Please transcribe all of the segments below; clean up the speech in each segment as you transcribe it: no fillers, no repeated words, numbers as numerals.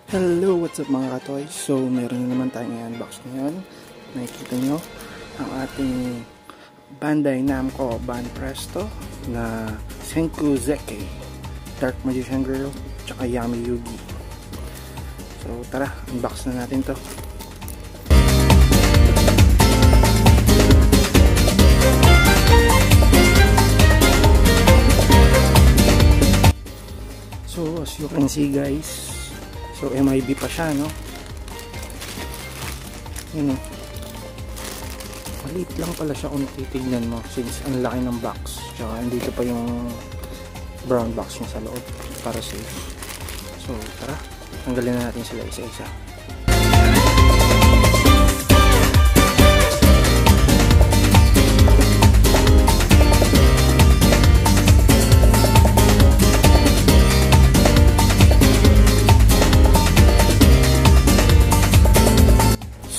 Hello, what's up mga katoys? So, meron na naman tayong i-unbox ngayon. Nakikita nyo ang ating Bandai Namco Banpresto na Senku Zeki Dark Magician Girl tsaka Yami Yugi. So, tara, unbox na natin to. So, as you can see guys, so MIB pa siya, no? Yun, maliit lang pala siya kung titignan mo, since ang laki ng box, tsaka andito pa yung brown box niya sa loob para safe. So tara, tanggalin na natin sila isa-isa.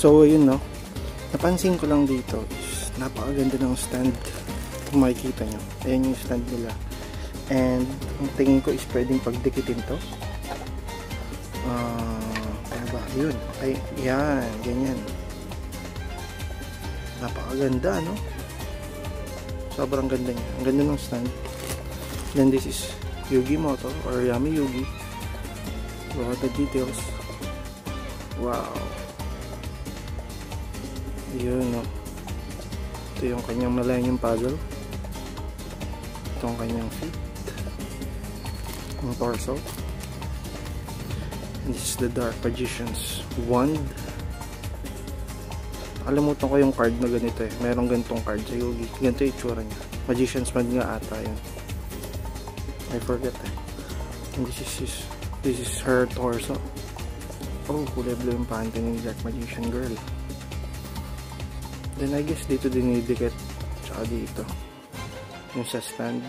So ayun, no, napansin ko lang dito is napakaganda ng stand. Kung makikita nyo, ayan yung stand nila, and ang tingin ko is pwedeng pagdikitin to. Kaya ba, yun, ay, yan, ganyan, napakaganda, no? Sobrang ganda niya, ang ganda ng stand. Then this is Yugi Moto or Yami Yugi. Look at the details. Wow, yun, no? Ito yung kanyang Millennium Puzzle. Ito yung kanyang feet, yung torso, and this is the Dark Magician's wand. Nakalimutan ko yung card na ganito eh. Merong ganitong card sa Yugi. Ganito yung itsura niya. Magician's wand nga ata yun. I forget eh. And this is her torso. Oh, kulay blue yung panty ng Dark Magician Girl. Then I guess dito dinidikit, tsaka dito yung sa stand.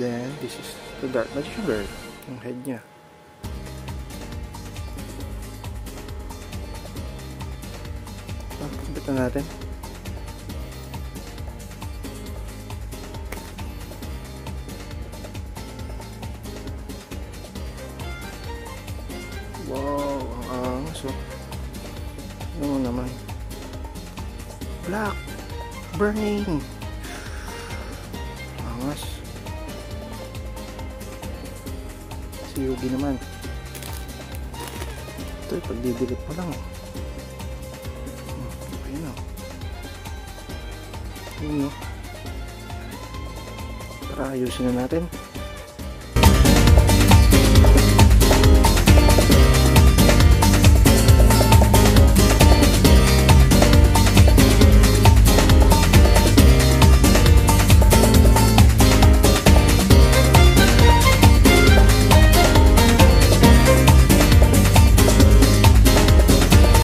Then this is the Dark Magician Girl, yung head niya. Kapitan natin. Wow, ang angas, oh. Ano naman, black burning, angas. Si Yugi naman, ito pagdidikit pa lang, okay na, yun, no? Tara, ayusin na natin.